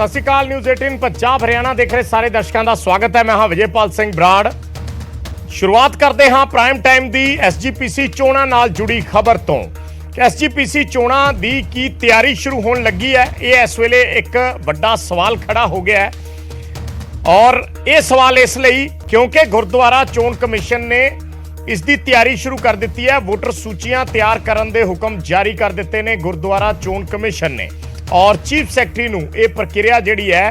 ਸਤਿ ਸ਼੍ਰੀ ਅਕਾਲ। ਨਿਊਜ਼ 18 पंजाब हरियाणा देख रहे सारे दर्शकों का स्वागत है। मैं हाँ विजयपाल सिंह बराड़। शुरुआत करते हाँ प्राइम टाइम की SGPC चोणां नाल जुड़ी खबर तो। SGPC चोणां दी की तैयारी शुरू होने लगी है, ये इस वेले एक बड़ा सवाल खड़ा हो गया है। और ये सवाल इसलिए क्योंकि गुरुद्वारा चोण कमिशन ने इसकी तैयारी शुरू कर दी है। वोटर सूचियां तैयार करने के हुक्म जारी कर दिते ने गुरुद्वारा चोण कमिशन ने, और चीफ सैकटरी नूं ये प्रक्रिया जिहड़ी है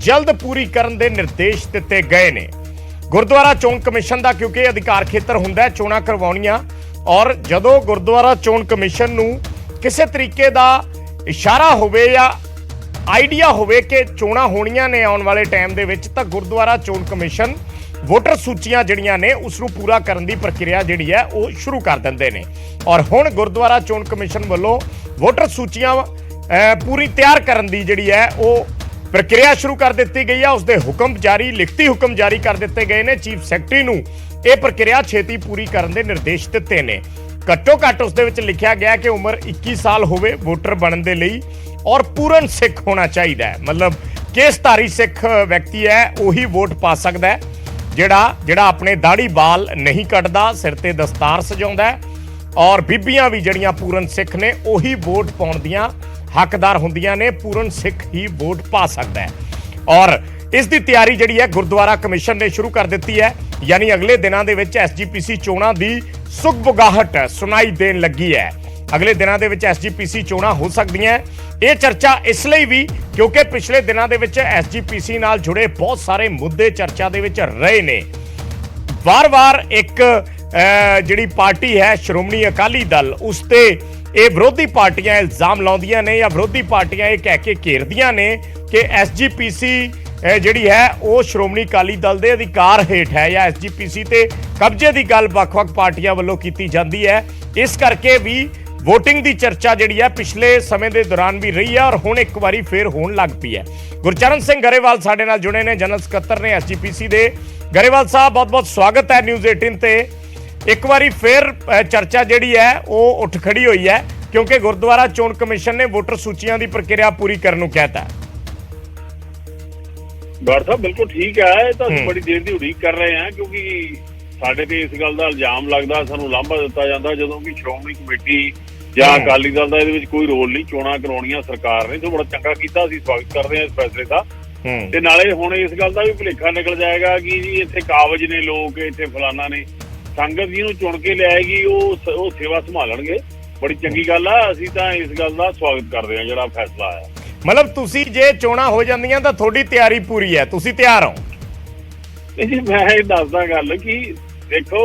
जल्द पूरी करने के निर्देश दिते गए ने। गुरुद्वारा चोण कमिशन का क्योंकि अधिकार खेतर हुंदा है चोणां करवाउणियां, और जदों गुरुद्वारा चोण कमिशन नूं किसी तरीके का इशारा होवे या आइडिया होवे कि चोणां होणियां ने आउण वाले टाइम दे विच, तां गुरुद्वारा चोण कमिशन वोटर सूचियां जिहड़ियां ने उसनूं पूरा करन दी प्रक्रिया जिहड़ी है वो शुरू कर दिंदे ने। और हुण गुरुद्वारा चोण कमिशन वल्लों वोटर सूचियां पूरी तैयार करन दी जिहड़ी है वो प्रक्रिया शुरू कर दी गई है। उसके हुक्म जारी लिखती हुक्म जारी कर दिते गए ने। चीफ सैकटरी नूं ये प्रक्रिया छेती पूरी करने के निर्देश दिते ने। घट्टो घट्ट उस दे विच लिखिया गया कि उम्र 21 साल होवे वोटर बनने दे लई, और पूर्ण सिख होना चाहिए। मतलब केसधारी सिख व्यक्ति है वही वोट पा सकता है, ਜਿਹੜਾ अपने दाढ़ी बाल नहीं कटदा, सिर ते दस्तार सजाउंदा है। और बीबियां भी जड़ियां पूर्ण सिख ने उही वोट पाउण दियां हकदार हुंदियां ने। पूर्ण सिख ही वोट पा सकता है। और इस दी तैयारी जिहड़ी है गुरुद्वारा कमिशन ने शुरू कर दी है। यानी अगले दिनों के विच SGPC चोणां दी सुगबुगाहट सुनाई देन लगी है। अगले दिनों के विच SGPC चोणां हो सकदियां। ये चर्चा इसलिए भी क्योंकि पिछले दिनों के विच SGPC नाल जुड़े बहुत सारे मुद्दे चर्चा दे विच रहे ने। बार बार एक जिहड़ी पार्टी है श्रोमणी अकाली दल, उसते ये विरोधी पार्टियां इल्जाम लाउंदियां ने या विरोधी पार्टियां ये कह के घेरदियां ने कि SGPC जिहड़ी है वो श्रोमणी अकाली दल के अधिकार हेठ है, या SGPC ते कब्जे की गल वख-वख पार्टियां वल्लों कीती जाती है। इस करके भी वोटिंग की चर्चा जिहड़ी है पिछले समय के दौरान भी रही है, और हुण एक बारी फिर होण लग पई है। गुरचरण सिंह गरेवाल साडे नाल जुड़े ने, जनरल सकत्तर ने SGPC दे। गरेवाल साहब बहुत बहुत स्वागत है न्यूज़ 18 ते। एक बारी फिर चर्चा जिहड़ी है वो उठ खड़ी हुई है क्योंकि गुरुद्वारा चोण कमिशन ने वोटर सूचियां की प्रक्रिया पूरी करने को कहता है। डॉक्टर साहब बिल्कुल ठीक है, तो बड़ी देर की उड़ीक कर रहे हैं क्योंकि साडे ते इस गल का इल्जाम लगता, सानू लांभा दिता जाता जदों कि श्रोमणी कमेटी ਜਾਂ ਅਕਾਲੀ ਦਲ ਦਾ ਇਹਦੇ ਵਿੱਚ ਕੋਈ ਰੋਲ ਨਹੀਂ। ਚੋਣਾਂ ਕਰਾਉਣੀਆਂ ਸਰਕਾਰ ਨੇ, ਤੇ ਬੜਾ ਚੰਗਾ ਕੀਤਾ, ਅਸੀਂ ਸਵਾਗਤ ਕਰਦੇ ਹਾਂ ਇਸ ਫੈਸਲੇ ਦਾ। ਤੇ ਨਾਲੇ ਹੁਣ ਇਸ ਗੱਲ ਦਾ ਵੀ ਭੁਲੇਖਾ ਨਿਕਲ ਜਾਏਗਾ ਕਿ ਜੀ ਇੱਥੇ ਕਾਬਜ ਨੇ ਲੋਕ, ਇੱਥੇ ਫਲਾਨਾ ਨੇ। ਸੰਗਤ ਜਿਹਨੂੰ ਚੁਣ ਕੇ ਲਿਆਏਗੀ ਉਹ ਸੇਵਾ ਸੰਭਾਲਣਗੇ। ਬੜੀ ਚੰਗੀ ਗੱਲ ਆ, ਅਸੀਂ ਤਾਂ ਇਸ ਗੱਲ ਦਾ ਸਵਾਗਤ ਕਰਦੇ ਹਾਂ ਜਿਹੜਾ ਫੈਸਲਾ ਆਇਆ। ਮਤਲਬ ਤੁਸੀਂ ਜੇ ਚੋਣਾਂ ਹੋ ਜਾਂਦੀਆਂ ਤਾਂ ਤੁਹਾਡੀ ਤਿਆਰੀ ਪੂਰੀ ਹੈ, ਤੁਸੀਂ ਤਿਆਰ ਹੋ? ਜੀ ਮੈਂ ਇਹ ਦੱਸਦਾ ਗੱਲ ਕਿ ਦੇਖੋ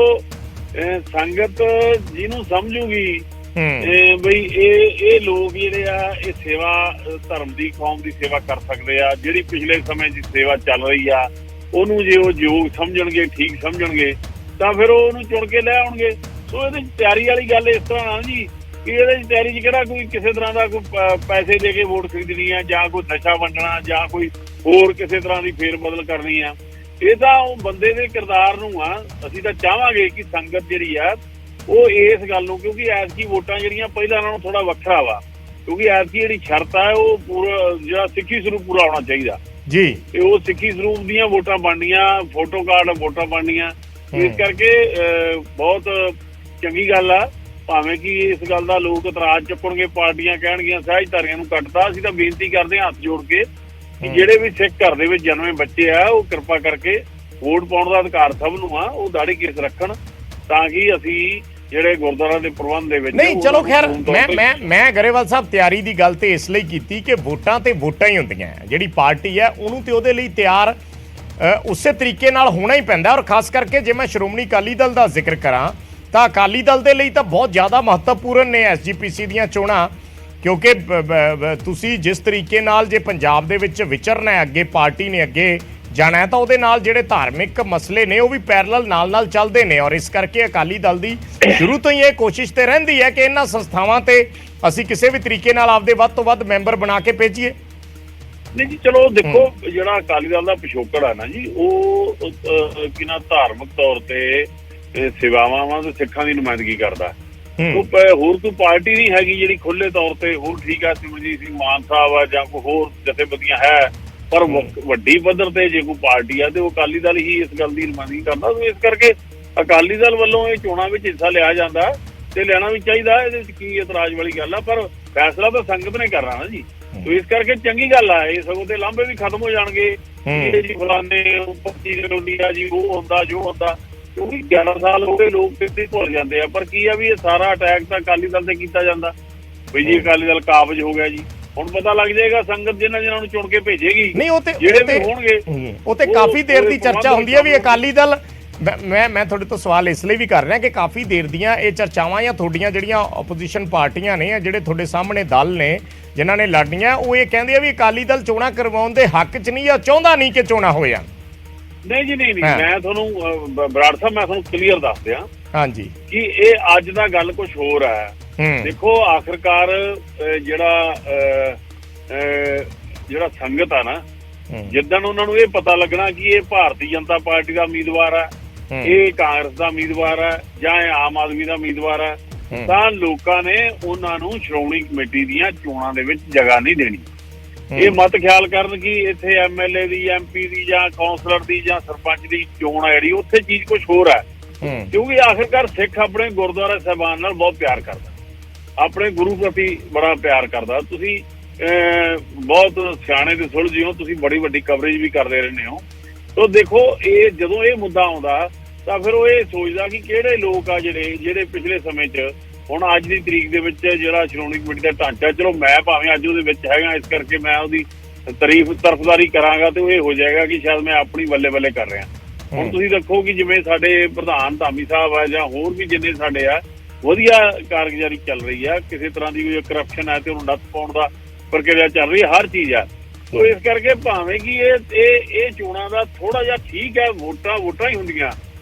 ਸੰਗਤ ਜਿਹਨੂੰ ਸਮਝੂਗੀ ਬਈ ਇਹ ਲੋਕ ਜਿਹੜੇ ਆ ਇਹ ਸੇਵਾ ਧਰਮ ਦੀ ਕੌਮ ਦੀ ਸੇਵਾ ਕਰ ਸਕਦੇ ਆ, ਜਿਹੜੀ ਪਿਛਲੇ ਸਮੇਂ ਦੀ ਸੇਵਾ ਚੱਲ ਰਹੀ ਆ ਉਹਨੂੰ ਜੇ ਉਹ ਯੋਗ ਸਮਝਣਗੇ, ਠੀਕ ਸਮਝਣਗੇ, ਤਾਂ ਫਿਰ ਉਹਨੂੰ ਚੁਣ ਕੇ ਲੈ ਆਉਣਗੇ। ਸੋ ਇਹਦੇ ਤਿਆਰੀ ਵਾਲੀ ਗੱਲ ਇਸ ਤਰ੍ਹਾਂ ਨਾ ਜੀ ਕਿ ਇਹਦੇ ਤਿਆਰੀ 'ਚ ਕਿਹੜਾ ਕੋਈ ਕਿਸੇ ਤਰ੍ਹਾਂ ਦਾ ਕੋਈ ਪੈਸੇ ਦੇ ਕੇ ਵੋਟ ਖਰੀਦਣੀ ਆ, ਜਾਂ ਕੋਈ ਨਸ਼ਾ ਵੰਡਣਾ, ਜਾਂ ਕੋਈ ਹੋਰ ਕਿਸੇ ਤਰ੍ਹਾਂ ਦੀ ਫੇਰ ਬਦਲ ਕਰਨੀ ਆ। ਇਹ ਤਾਂ ਉਹ ਬੰਦੇ ਦੇ ਕਿਰਦਾਰ ਨੂੰ ਆ। ਅਸੀਂ ਤਾਂ ਚਾਹਾਂਗੇ ਕਿ ਸੰਗਤ ਜਿਹੜੀ ਆ ਉਹ ਇਸ ਗੱਲ ਨੂੰ, ਕਿਉਂਕਿ ਐਤਕੀ ਵੋਟਾਂ ਜਿਹੜੀਆਂ ਪਹਿਲਾਂ ਨਾਲੋਂ ਥੋੜਾ ਵੱਖਰਾ ਵਾ, ਕਿਉਂਕਿ ਐਤਕੀ ਜਿਹੜੀ ਸ਼ਰਤ ਆ ਉਹ ਪੂਰਾ ਜਿਹੜਾ ਸਿੱਖੀ ਸਰੂਪ ਪੂਰਾ ਹੋਣਾ ਚਾਹੀਦਾ ਜੀ। ਤੇ ਉਹ ਸਿੱਖੀ ਸਰੂਪ ਦੀਆਂ ਵੋਟਾਂ ਬਣਨੀਆਂ, ਫੋਟੋ ਕਾਰਡ ਵੋਟਾਂ ਬਣਨੀਆਂ। ਇਸ ਕਰਕੇ ਬਹੁਤ ਚੰਗੀ ਗੱਲ ਆ। ਭਾਵੇਂ ਕਿ ਇਸ ਗੱਲ ਦਾ ਲੋਕ ਇਤਰਾਜ਼ ਚੁੱਕਣਗੇ, ਪਾਰਟੀਆਂ ਕਹਿਣਗੀਆਂ ਸਹਿਜਧਾਰੀਆਂ ਨੂੰ ਕੱਟਦਾ। ਅਸੀਂ ਤਾਂ ਬੇਨਤੀ ਕਰਦੇ ਹਾਂ ਹੱਥ ਜੋੜ ਕੇ ਕਿ ਜਿਹੜੇ ਵੀ ਸਿੱਖ ਘਰ ਦੇ ਵਿੱਚ ਜਨਮੇ ਬੱਚੇ ਆ ਉਹ ਕਿਰਪਾ ਕਰਕੇ ਵੋਟ ਪਾਉਣ ਦਾ ਅਧਿਕਾਰ ਸਭ ਨੂੰ ਆ, ਉਹ ਦਾੜੀ ਕੇਸ ਰੱਖਣ ਤਾਂ ਕਿ ਅਸੀਂ ਜਿਹੜੇ ਗੁਰਦੁਆਰਾ ਦੇ ਪ੍ਰਬੰਧ ਦੇ ਵਿੱਚ ਨਹੀਂ। ਚਲੋ ਖੈਰ ਮੈਂ गरेवाल ਸਾਹਿਬ ਤਿਆਰੀ ਦੀ ਗੱਲ ਤੇ ਇਸ ਲਈ ਕੀਤੀ ਕਿ ਵੋਟਾਂ ਤੇ ਵੋਟਾਂ ਹੀ ਹੁੰਦੀਆਂ। ਜਿਹੜੀ ਪਾਰਟੀ ਹੈ ਉਹਨੂੰ ਤੇ ਉਹਦੇ ਲਈ ਤਿਆਰ ਉਸੇ ਤਰੀਕੇ ਨਾਲ ਹੋਣਾ ਹੀ ਪੈਂਦਾ। ਔਰ ਖਾਸ ਕਰਕੇ ਜੇ ਮੈਂ ਸ਼੍ਰੋਮਣੀ ਅਕਾਲੀ ਦਲ ਦਾ ਜ਼ਿਕਰ ਕਰਾਂ ਤਾਂ ਅਕਾਲੀ ਦਲ ਦੇ ਲਈ ਤਾਂ ਬਹੁਤ ਜ਼ਿਆਦਾ ਮਹੱਤਵਪੂਰਨ ਨੇ SGPC ਦੀਆਂ ਚੋਣਾਂ, ਕਿਉਂਕਿ ਤੁਸੀਂ ਜਿਸ ਤਰੀਕੇ ਨਾਲ ਜੇ ਪੰਜਾਬ ਦੇ ਵਿੱਚ ਵਿਚਰਨਾ ਹੈ, ਅੱਗੇ ਪਾਰਟੀ ਨੇ ਅੱਗੇ ਜਾਣਾ ਹੈ, ਤਾਂ ਉਹਦੇ ਨਾਲ ਜਿਹੜੇ ਧਾਰਮਿਕ ਮਸਲੇ ਨੇ ਉਹ ਵੀ ਪੈਰਲਲ ਨਾਲ ਚੱਲਦੇ ਨੇ। ਔਰ ਇਸ ਕਰਕੇ ਅਕਾਲੀ ਦਲ ਦੀ ਸ਼ੁਰੂ ਤੋਂ ਹੀ ਇਹ ਕੋਸ਼ਿਸ਼ ਤੇ ਰਹਿੰਦੀ ਹੈ ਕਿ ਇਹਨਾਂ ਸੰਸਥਾਵਾਂ ਤੇ ਅਸੀਂ ਕਿਸੇ ਵੀ ਤਰੀਕੇ ਨਾਲ ਆਪਦੇ ਵੱਧ ਤੋਂ ਵੱਧ ਮੈਂਬਰ ਬਣਾ ਕੇ ਭੇਜੀਏ। ਨਹੀਂ ਜੀ ਚਲੋ ਦੇਖੋ ਜਿਹੜਾ ਅਕਾਲੀ ਦਲ ਦਾ ਪਿਛੋਕੜ ਆ ਨਾ ਜੀ, ਉਹ ਕਿਨਾ ਧਾਰਮਿਕ ਤੌਰ ਤੇ ਸੇਵਾਵਾਂ ਤੇ ਸਿੱਖਾਂ ਦੀ ਨੁਮਾਇੰਦਗੀ ਕਰਦਾ। ਹੋਰ ਕੋਈ ਪਾਰਟੀ ਨਹੀਂ ਹੈਗੀ ਜਿਹੜੀ ਖੁੱਲੇ ਤੌਰ ਤੇ ਹੋਰ ਠੀਕ ਆ ਸਿਮਰਜੀਤ ਸਿੰਘ ਮਾਨ ਸਾਹਿਬ ਆ ਜਾਂ ਕੋਈ ਹੋਰ ਜਥੇਬੰਦੀਆਂ ਹੈ, ਪਰ ਵੱਡੀ ਪੱਧਰ ਤੇ ਜੇ ਕੋਈ ਪਾਰਟੀ ਆ ਤੇ ਉਹ ਅਕਾਲੀ ਦਲ ਹੀ ਇਸ ਗੱਲ ਦੀ ਨੁਮਾਇੰਦਗੀ ਕਰਦਾ। ਇਸ ਕਰਕੇ ਅਕਾਲੀ ਦਲ ਵੱਲੋਂ ਇਹ ਚੋਣਾਂ ਵਿੱਚ ਹਿੱਸਾ ਲਿਆ ਜਾਂਦਾ ਤੇ ਲੈਣਾ ਵੀ ਚਾਹੀਦਾ, ਇਹਦੇ ਵਿੱਚ ਕੀ ਇਤਰਾਜ਼ ਵਾਲੀ ਗੱਲ ਆ, ਪਰ ਫੈਸਲਾ ਤਾਂ ਸੰਗਤ ਨੇ ਕਰਨਾ ਨਾ ਜੀ। ਤੋ ਇਸ ਕਰਕੇ ਚੰਗੀ ਗੱਲ ਆ, ਇਹ ਸਗੋਂ ਤੇ ਲਾਂਭੇ ਵੀ ਖਤਮ ਹੋ ਜਾਣਗੇ। ਇਹ ਜੀ ਫਲਾਣੇ 25 ਰੋਲੀਆ ਜੀ ਉਹ ਹੁੰਦਾ ਜੋ ਹੁੰਦਾ, ਕਿਉਂਕਿ 11 ਸਾਲ ਹੋ ਗਏ ਲੋਕ ਕਿਤੇ ਭੁੱਲ ਜਾਂਦੇ ਆ। ਪਰ ਕੀ ਆ ਵੀ ਇਹ ਸਾਰਾ ਅਟੈਕ ਤਾਂ ਅਕਾਲੀ ਦਲ ਤੇ ਕੀਤਾ ਜਾਂਦਾ ਵੀ ਜੀ ਅਕਾਲੀ ਦਲ ਕਾਬਜ ਹੋ ਗਿਆ ਜੀ। ਹੁਣ ਪਤਾ ਲੱਗ ਜਾਏਗਾ ਸੰਗਤ ਜਿਹਨਾਂ ਨੂੰ ਚੁਣ ਕੇ ਭੇਜੇਗੀ, ਨਹੀਂ ਉਹ ਤੇ ਜਿਹੜੇ ਵੀ ਹੋਣਗੇ ਉਹ ਤੇ ਕਾਫੀ ਦੇਰ ਦੀ ਚਰਚਾ ਹੁੰਦੀ ਹੈ ਵੀ ਅਕਾਲੀ ਦਲ। ਮੈਂ ਤੁਹਾਡੇ ਤੋਂ ਸਵਾਲ ਇਸ ਲਈ ਵੀ ਕਰ ਰਿਹਾ ਕਿ ਕਾਫੀ ਦੇਰ ਦੀਆਂ ਇਹ ਚਰਚਾਵਾਂ ਜਾਂ ਤੁਹਾਡੀਆਂ ਜਿਹੜੀਆਂ ਆਪੋਜੀਸ਼ਨ ਪਾਰਟੀਆਂ ਨੇ, ਜਿਹੜੇ ਤੁਹਾਡੇ ਸਾਹਮਣੇ ਦਲ ਨੇ ਜਿਨ੍ਹਾਂ ਨੇ ਲੜਨੀਆਂ, ਉਹ ਇਹ ਕਹਿੰਦੇ ਆ ਵੀ ਅਕਾਲੀ ਦਲ ਚੋਣਾਂ ਕਰਵਾਉਣ ਦੇ ਹੱਕ 'ਚ ਨਹੀਂ ਜਾਂ ਚਾਹੁੰਦਾ ਨਹੀਂ ਕਿ ਚੋਣਾਂ ਹੋ ਜਾਣ। ਨਹੀਂ ਜੀ ਨਹੀਂ, ਮੈਂ ਤੁਹਾਨੂੰ ਬਰਾੜ ਸਾਹਿਬ ਮੈਂ ਤੁਹਾਨੂੰ ਕਲੀਅਰ ਦੱਸ ਦਿਆਂ ਹਾਂਜੀ ਕਿ ਇਹ ਅੱਜ ਦਾ ਗੱਲ ਕੁਝ ਹੋਰ ਹੈ। ਦੇਖੋ ਆਖਿਰਕਾਰ ਜਿਹੜਾ ਸੰਗਤ ਆ ਨਾ, ਜਿੱਦਣ ਉਹਨਾਂ ਨੂੰ ਇਹ ਪਤਾ ਲੱਗਣਾ ਕਿ ਇਹ ਭਾਰਤੀ ਜਨਤਾ ਪਾਰਟੀ ਦਾ ਉਮੀਦਵਾਰ ਹੈ, ਇਹ ਕਾਂਗਰਸ ਦਾ ਉਮੀਦਵਾਰ ਹੈ ਜਾਂ ਇਹ ਆਮ ਆਦਮੀ ਦਾ ਉਮੀਦਵਾਰ ਹੈ, ਤਾਂ ਲੋਕਾਂ ਨੇ ਉਹਨਾਂ ਨੂੰ ਸ਼੍ਰੋਮਣੀ ਕਮੇਟੀ ਦੀਆਂ ਚੋਣਾਂ ਦੇ ਵਿੱਚ ਜਗ੍ਹਾ ਨਹੀਂ ਦੇਣੀ। ਇਹ ਮਤ ਖਿਆਲ ਕਰਨ ਕਿ ਇੱਥੇ ਐਮਐਲਏ ਦੀ, ਐਮਪੀ ਦੀ ਜਾਂ ਕੌਂਸਲਰ ਦੀ ਜਾਂ ਸਰਪੰਚ ਦੀ ਚੋਣ ਆ ਜਿਹੜੀ, ਉੱਥੇ ਚੀਜ਼ ਕੁਝ ਹੋਰ ਹੈ। ਕਿਉਂਕਿ ਆਖਿਰਕਾਰ ਸਿੱਖ ਆਪਣੇ ਗੁਰਦੁਆਰਾ ਸਾਹਿਬਾਨ ਨਾਲ ਬਹੁਤ ਪਿਆਰ ਕਰਦਾ, ਆਪਣੇ ਗੁਰੂ ਪ੍ਰਤੀ ਬੜਾ ਪਿਆਰ ਕਰਦਾ। ਤੁਸੀਂ ਬਹੁਤ ਸਿਆਣੇ ਤੇ ਸੁਲਝੇ ਹੋ, ਤੁਸੀਂ ਬੜੀ ਵੱਡੀ ਕਵਰੇਜ ਵੀ ਕਰਦੇ ਰਹਿੰਦੇ ਹੋ। ਤੋ ਦੇਖੋ ਇਹ ਜਦੋਂ ਇਹ ਮੁੱਦਾ ਆਉਂਦਾ ਤਾਂ ਫਿਰ ਉਹ ਇਹ ਸੋਚਦਾ ਕਿ ਕਿਹੜੇ ਲੋਕ ਆ ਜਿਹੜੇ ਪਿਛਲੇ ਸਮੇਂ 'ਚ, ਹੁਣ ਅੱਜ ਦੀ ਤਰੀਕ ਦੇ ਵਿੱਚ ਜਿਹੜਾ ਸ਼੍ਰੋਮਣੀ ਕਮੇਟੀ ਦਾ ਢਾਂਚਾ, ਚਲੋ ਮੈਂ ਭਾਵੇਂ ਅੱਜ ਉਹਦੇ ਵਿੱਚ ਹੈਗਾ, ਇਸ ਕਰਕੇ ਮੈਂ ਉਹਦੀ ਤਰਫਦਾਰੀ ਕਰਾਂਗਾ ਤੇ ਉਹ ਇਹ ਹੋ ਜਾਏਗਾ ਕਿ ਸ਼ਾਇਦ ਮੈਂ ਆਪਣੀ ਬੱਲੇ ਬੱਲੇ ਕਰ ਰਿਹਾ। ਹੁਣ ਤੁਸੀਂ ਦੇਖੋ ਕਿ ਜਿਵੇਂ ਸਾਡੇ ਪ੍ਰਧਾਨ ਧਾਮੀ ਸਾਹਿਬ ਆ ਜਾਂ ਹੋਰ ਵੀ ਜਿੰਨੇ ਸਾਡੇ ਆ, ਵਧੀਆ ਕਾਰਗੁਜ਼ਾਰੀ ਚੱਲ ਰਹੀ ਆ, ਕਿਸੇ ਤਰ੍ਹਾਂ ਦੀ ਕੋਈ ਕਰਪਸ਼ਨ ਹੈ ਤੇ ਉਹਨੂੰ ਨੱਥ ਪਾਉਣ ਦਾ ਪ੍ਰਕਿਰਿਆ ਚੱਲ ਰਹੀ ਹੈ, ਹਰ ਚੀਜ਼ ਆ। ਸੋ ਇਸ ਕਰਕੇ ਭਾਵੇਂ ਕਿ ਇਹ ਚੋਣਾਂ ਦਾ ਥੋੜਾ ਜਿਹਾ ਠੀਕ ਹੈ, ਵੋਟਾਂ ਹੀ ਹੁੰਦੀਆਂ,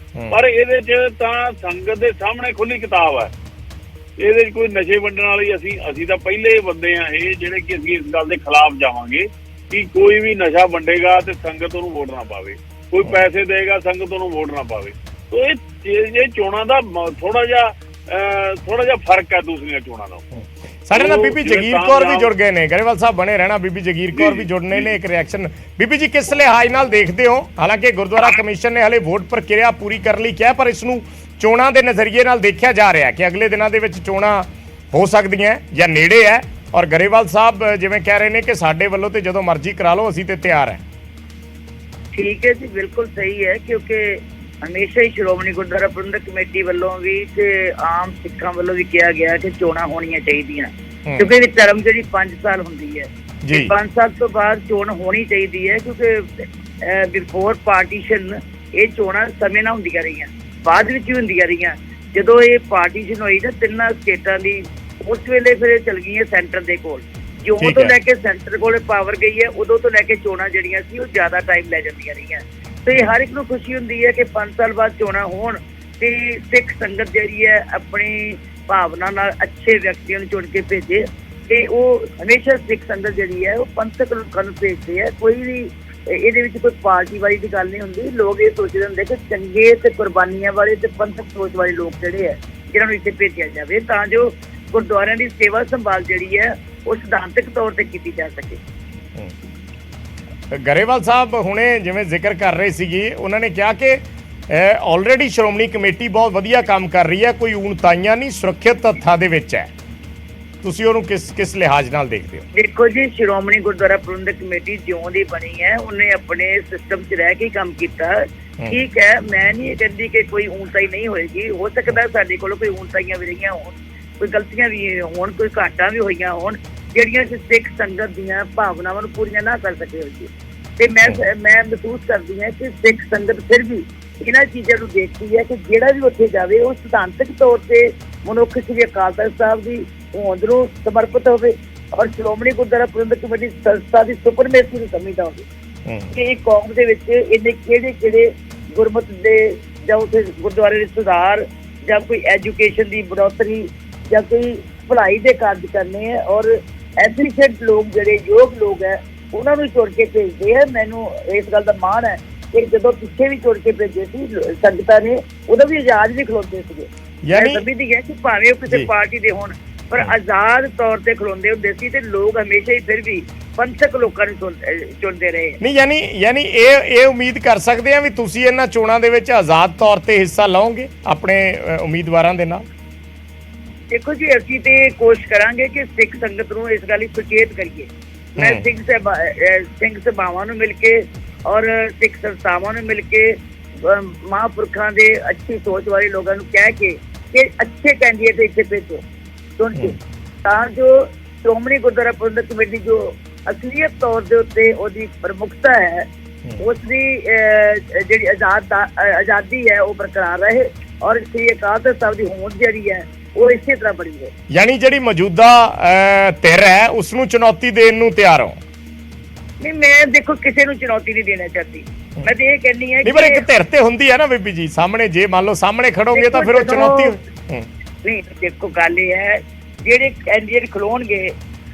ਪਰ ਇਹਦੇ 'ਚ ਤਾਂ ਸੰਗਤ ਦੇ ਸਾਹਮਣੇ ਖੁੱਲੀ ਕਿਤਾਬ ਹੈ। ਇਹਦੇ 'ਚ ਕੋਈ ਨਸ਼ੇ ਵੰਡਣ ਵਾਲੀ ਅਸੀਂ ਤਾਂ ਪਹਿਲੇ ਬੰਦੇ ਆ ਇਹ ਜਿਹੜੇ ਕਿ ਅਸੀਂ ਇਸ ਗੱਲ ਦੇ ਖਿਲਾਫ ਜਾਵਾਂਗੇ ਕਿ ਕੋਈ ਵੀ ਨਸ਼ਾ ਵੰਡੇਗਾ ਤੇ ਸੰਗਤ ਉਹਨੂੰ ਵੋਟ ਨਾ ਪਾਵੇ, ਕੋਈ ਪੈਸੇ ਦੇਗਾ ਸੰਗਤ ਉਹਨੂੰ ਵੋਟ ਨਾ ਪਾਵੇ। ਸੋ ਇਹ ਚੋਣਾਂ ਦਾ ਥੋੜਾ ਜਿਹਾ ਫਰਕ ਹੈ ਦੂਸਰੀਆਂ ਚੋਣਾਂ ਦਾ। ਸਾਡੇ ਨਾਲ ਬੀਬੀ ਜਗੀਰ ਕੌਰ ਵੀ ਜੁੜ ਗਏ ਨੇ, ਗਰੇਵਾਲ ਸਾਹਿਬ ਬਣੇ ਰਹਿਣਾ। ਬੀਬੀ ਜਗੀਰ ਕੌਰ ਵੀ ਜੁੜਨੇ ਨੇ, ਇੱਕ ਰਿਐਕਸ਼ਨ। ਬੀਬੀ ਜੀ ਕਿਸ ਲਿਹਾਜ਼ ਨਾਲ ਦੇਖਦੇ ਹੋ? ਹਾਲਾਂਕਿ ਗੁਰਦੁਆਰਾ ਕਮਿਸ਼ਨ ਨੇ ਹਲੇ ਵੋਟ ਪ੍ਰਕਿਰਿਆ ਪੂਰੀ ਕਰਨ ਲਈ ਕਿਹਾ, ਪਰ ਇਸ ਨੂੰ ਚੋਣਾਂ ਦੇ ਨਜ਼ਰੀਏ ਨਾਲ ਦੇਖਿਆ ਜਾ ਰਿਹਾ ਕਿ ਅਗਲੇ ਦਿਨਾਂ ਦੇ ਵਿੱਚ ਚੋਣਾਂ ਹੋ ਸਕਦੀਆਂ ਜਾਂ ਨੇੜੇ ਹੈ, ਔਰ ਗਰੇਵਾਲ ਸਾਹਿਬ ਜਿਵੇਂ ਕਹਿ ਰਹੇ ਨੇ ਕਿ ਸਾਡੇ ਵੱਲੋਂ ਤੇ ਜਦੋਂ ਮਰਜ਼ੀ ਕਰਾ ਲਓ, ਅਸੀਂ ਤੇ ਤਿਆਰ ਹੈ। ਠੀਕ ਹੈ ਜੀ, ਬਿਲਕੁਲ ਸਹੀ ਹੈ, ਕਿਉਂਕਿ ਹਮੇਸ਼ਾ ਹੀ ਸ਼੍ਰੋਮਣੀ ਗੁਰਦੁਆਰਾ ਪ੍ਰਬੰਧਕ ਕਮੇਟੀ ਵੱਲੋਂ ਵੀ ਤੇ ਆਮ ਸਿੱਖਾਂ ਵੱਲੋਂ ਵੀ ਕਿਹਾ ਗਿਆ ਕਿ ਚੋਣਾਂ ਹੋਣੀਆਂ ਚਾਹੀਦੀਆਂ, ਕਿਉਂਕਿ ਇਹ ਟਰਮ ਜਿਹੜੀ 5 ਸਾਲ ਹੁੰਦੀ ਹੈ, 5 ਸਾਲ ਤੋਂ ਬਾਅਦ ਚੋਣ ਹੋਣੀ ਚਾਹੀਦੀ ਹੈ। ਕਿਉਂਕਿ ਬਿਫੋਰ ਪਾਰਟੀਸ਼ਨ ਇਹ ਚੋਣਾਂ ਸਮੇਂ ਨਾਲ ਹੁੰਦੀਆਂ ਰਹੀਆਂ, ਬਾਅਦ ਵਿੱਚ ਵੀ ਹੁੰਦੀਆਂ ਰਹੀਆਂ। ਜਦੋਂ ਇਹ ਪਾਰਟੀਸ਼ਨ ਹੋਈ ਨਾ 3 ਸਟੇਟਾਂ ਦੀ, ਉਸ ਵੇਲੇ ਫਿਰ ਚੱਲ ਗਈਆਂ ਸੈਂਟਰ ਦੇ ਕੋਲ। ਜਿਉਂ ਤੋਂ ਲੈ ਕੇ ਸੈਂਟਰ ਕੋਲ ਪਾਵਰ ਗਈ ਹੈ, ਉਦੋਂ ਤੋਂ ਲੈ ਕੇ ਚੋਣਾਂ ਜਿਹੜੀਆਂ ਸੀ ਉਹ ਜ਼ਿਆਦਾ ਟਾਈਮ ਲੈ ਜਾਂਦੀਆਂ ਰਹੀਆਂ। ਤੇ ਹਰ ਇੱਕ ਨੂੰ ਖੁਸ਼ੀ ਹੁੰਦੀ ਹੈ ਕਿ 5 ਸਾਲ ਬਾਅਦ ਚੋਣਾਂ ਹੋਣ ਤੇ ਸਿੱਖ ਸੰਗਤ ਜਿਹੜੀ ਹੈ ਆਪਣੀ ਭਾਵਨਾ ਨਾਲ ਅੱਛੇ ਵਿਅਕਤੀਆਂ ਨੂੰ ਚੁਣ ਕੇ ਭੇਜੇ। ਤੇ ਉਹ ਹਮੇਸ਼ਾ ਸਿੱਖ ਸੰਗਤ ਜਿਹੜੀ ਹੈ ਉਹ ਪੰਥਕ ਲੋਕਾਂ ਨੂੰ ਭੇਜਦੇ ਹੈ। ਕੋਈ ਵੀ ਇਹਦੇ ਵਿੱਚ ਕੋਈ ਪਾਰਟੀ ਵਾਲੀ ਦੀ ਗੱਲ ਨਹੀਂ ਹੁੰਦੀ। ਲੋਕ ਇਹ ਸੋਚਦੇ ਹੁੰਦੇ ਕਿ ਚੰਗੇ ਤੇ ਕੁਰਬਾਨੀਆਂ ਵਾਲੇ ਤੇ ਪੰਥਕ ਸੋਚ ਵਾਲੇ ਲੋਕ ਜਿਹੜੇ ਹੈ ਜਿਹਨਾਂ ਨੂੰ ਇੱਥੇ ਭੇਜਿਆ ਜਾਵੇ, ਤਾਂ ਜੋ ਗੁਰਦੁਆਰਿਆਂ ਦੀ ਸੇਵਾ ਸੰਭਾਲ ਜਿਹੜੀ ਹੈ ਉਹ ਸਿਧਾਂਤਕ ਤੌਰ ਤੇ ਕੀਤੀ ਜਾ ਸਕੇ। ਗਰੇਵਾਲ ਸਾਹਿਬ ਹੁਣੇ ਜਿਵੇਂ ਜ਼ਿਕਰ ਕਰ ਰਹੇ ਸੀਗੇ, ਉਹਨਾਂ ਨੇ ਕਿਹਾ ਕਿ ਆਲਰੇਡੀ ਸ਼੍ਰੋਮਣੀ ਕਮੇਟੀ ਬਹੁਤ ਵਧੀਆ ਕੰਮ ਕਰ ਰਹੀ ਹੈ, ਕੋਈ ਊਣਤਾਈਆਂ ਨਹੀਂ, ਸੁਰੱਖਿਅਤ ਤੱਥਾਂ ਦੇ ਵਿੱਚ ਹੈ। ਤੁਸੀਂ ਉਹਨੂੰ ਕਿਸ ਲਿਹਾਜ਼ ਨਾਲ ਦੇਖਦੇ ਹੋ? ਦੇਖੋ ਜੀ, ਸ਼੍ਰੋਮਣੀ ਗੁਰਦੁਆਰਾ ਪ੍ਰਬੰਧਕ ਕਮੇਟੀ ਜਿਉਂ ਦੀ ਬਣੀ ਹੈ, ਉਹਨੇ ਆਪਣੇ ਸਿਸਟਮ 'ਚ ਰਹਿ ਕੇ ਕੰਮ ਕੀਤਾ। ਠੀਕ ਹੈ, ਮੈਂ ਨਹੀਂ ਕਹਿੰਦੀ ਕਿ ਕੋਈ ਊਣਤਾਈ ਨਹੀਂ ਹੋਏਗੀ। ਹੋ ਸਕਦਾ ਸਾਡੇ ਕੋਲ ਕੋਈ ਊਣਤਾਈਆਂ ਵੀ ਰਹੀਆਂ ਹੋਣ, ਕੋਈ ਗਲਤੀਆਂ ਵੀ ਹੋਣ, ਕੋਈ ਘਾਟਾਂ ਵੀ ਹੋਈਆਂ ਹੋਣ ਜਿਹੜੀਆਂ ਸਿੱਖ ਸੰਗਤ ਦੀਆਂ ਭਾਵਨਾਵਾਂ ਨੂੰ ਪੂਰੀਆਂ ਨਾ ਕਰ ਸਕੇ ਹੋਈਏ। ਤੇ ਮੈਂ ਮਹਿਸੂਸ ਕਰਦੀ ਹਾਂ ਕਿ ਸਿੱਖ ਸੰਗਤ ਫਿਰ ਵੀ ਇਹਨਾਂ ਚੀਜ਼ਾਂ ਨੂੰ ਦੇਖਦੀ ਹੈ ਕਿ ਜਿਹੜਾ ਵੀ ਉੱਥੇ ਜਾਵੇ ਉਹ ਸਿਧਾਂਤਕ ਤੌਰ ਤੇ ਮਨੁੱਖ ਸ੍ਰੀ ਅਕਾਲ ਤਖ਼ਤ ਸਾਹਿਬ ਦੀ ਹੋਂਦ ਨੂੰ ਸਮਰਪਿਤ ਹੋਵੇ ਔਰ ਸ਼੍ਰੋਮਣੀ ਗੁਰਦੁਆਰਾ ਪ੍ਰਬੰਧਕ ਕਮੇਟੀ ਸੰਸਥਾ ਦੀ ਸੁਪਰਮੇਸੀ ਨੂੰ ਸਮਝਦਾ ਹੋਵੇ ਕਿ ਇਹ ਕੌਮ ਦੇ ਵਿੱਚ ਇਹਨੇ ਕਿਹੜੇ ਗੁਰਮਤ ਦੇ ਜਾਂ ਉੱਥੇ ਗੁਰਦੁਆਰੇ ਦੇ ਸੁਧਾਰ ਜਾਂ ਕੋਈ ਐਜੂਕੇਸ਼ਨ ਦੀ ਬੜੋਤਰੀ ਜਾਂ ਕੋਈ ਭਲਾਈ ਦੇ ਕਾਰਜ ਕਰਨੇ ਹੈ। ਔਰ ਐਫੀਸ਼ੀਐਂਟ ਲੋਕ ਜਿਹੜੇ ਯੋਗ ਲੋਕ ਹੈ ਉਹਨਾਂ ਨੂੰ ਚੁਣ ਕੇ ਭੇਜਦੇ ਹੈ। ਮੈਨੂੰ ਇਸ ਗੱਲ ਦਾ ਮਾਣ ਹੈ ਕਿ ਜਦੋਂ ਪਿੱਛੇ ਵੀ ਚੁਣ ਕੇ ਭੇਜੇ ਸੀ ਸੰਗਤਾਂ ਨੇ, ਉਦੋਂ ਵੀ ਆਜ਼ਾਦ ਵੀ ਖਲੋਤੇ ਸੀਗੇ। यानी समझदी है कि भावें किसी पार्टी दे होण पर आजाद तौर ते खलोंदे हुंदे सी ते लोग हमेशा ही फिर भी पंथक लोकां ਨੂੰ ਚੁਣਦੇ ਰਹੇ। ਨਹੀਂ ਯਾਨੀ ਇਹ ਉਮੀਦ ਕਰ ਸਕਦੇ ਆ ਵੀ ਤੁਸੀਂ ਇਹਨਾਂ ਚੋਣਾਂ ਦੇ ਵਿੱਚ ਆਜ਼ਾਦ ਤੌਰ ਤੇ ਹਿੱਸਾ ਲਓਗੇ ਆਪਣੇ ਉਮੀਦਵਾਰਾਂ ਦੇ ਨਾਲ? ਦੇਖੋ ਜੀ ਅਸੀਂ ਤੇ ਕੋਸ਼ਿਸ਼ ਕਰਾਂਗੇ ਕਿ ਸਿੱਖ ਸੰਗਤ ਨੂੰ ਇਸ ਗੱਲ ਦੀ ਸੁਚੇਤ ਕਰੀਏ। ਮੈਂ ਸਿੰਘ ਸਭਾਵਾਂ ਨੂੰ ਮਿਲ ਕੇ ਔਰ ਸਿੱਖ ਸੰਸਥਾਵਾਂ ਨੂੰ ਮਿਲ ਕੇ ਮਹਾਂਪੁਰਖਾਂ ਦੇ ਅੱਛੀ ਸੋਚ ਵਾਲੇ ਲੋਕਾਂ ਨੂੰ ਕਹਿ ਕੇ ਕਿ ਅੱਛੇ ਕੈਂਡੀਡੇਟ ਇੱਥੇ ਭੇਜੋ ਚੁਣ ਕੇ, ਤਾਂ ਜੋ ਸ਼੍ਰੋਮਣੀ ਗੁਰਦੁਆਰਾ ਪ੍ਰਬੰਧਕ ਕਮੇਟੀ ਜੋ ਅਸਲੀਅਤ ਤੌਰ ਦੇ ਉੱਤੇ ਉਹਦੀ ਪ੍ਰਮੁਖਤਾ ਹੈ ਉਸ ਦੀ ਜਿਹੜੀ ਆਜ਼ਾਦੀ ਹੈ ਉਹ ਬਰਕਰਾਰ ਰਹੇ ਔਰ ਸ੍ਰੀ ਅਕਾਲ ਤਖ਼ਤ ਸਾਹਿਬ ਦੀ ਹੋਂਦ ਜਿਹੜੀ ਹੈ ਉਹ ਇਸੇ ਤਰ੍ਹਾਂ ਬਣੀ ਹੈ। ਯਾਨੀ ਜਿਹੜੀ ਮੌਜੂਦਾ ਧਿਰ ਹੈ ਉਸ ਨੂੰ ਚੁਣੌਤੀ ਦੇਣ ਨੂੰ ਤਿਆਰ ਹੋ? ਨਹੀਂ, ਮੈਂ ਦੇਖੋ ਕਿਸੇ ਨੂੰ ਚੁਣੌਤੀ ਨਹੀਂ ਦੇਣਾ ਚਾਹਤੀ। ਮੈਂ ਤੇ ਇਹ ਕਹਿੰਦੀ ਹੈ ਨਹੀਂ, ਪਰ ਇੱਕ ਧਿਰ ਤੇ ਹੁੰਦੀ ਹੈ ਨਾ ਬੀਬੀ ਜੀ ਸਾਹਮਣੇ, ਜੇ ਮੰਨ ਲਓ ਸਾਹਮਣੇ ਖੜੋਗੇ ਤਾਂ ਫਿਰ ਉਹ ਚੁਣੌਤੀ ਨਹੀਂ। ਦੇਖੋ ਗੱਲ ਇਹ ਹੈ ਜਿਹੜੇ ਕੈਂਡੀਡੇਟ ਖਲੋਣਗੇ,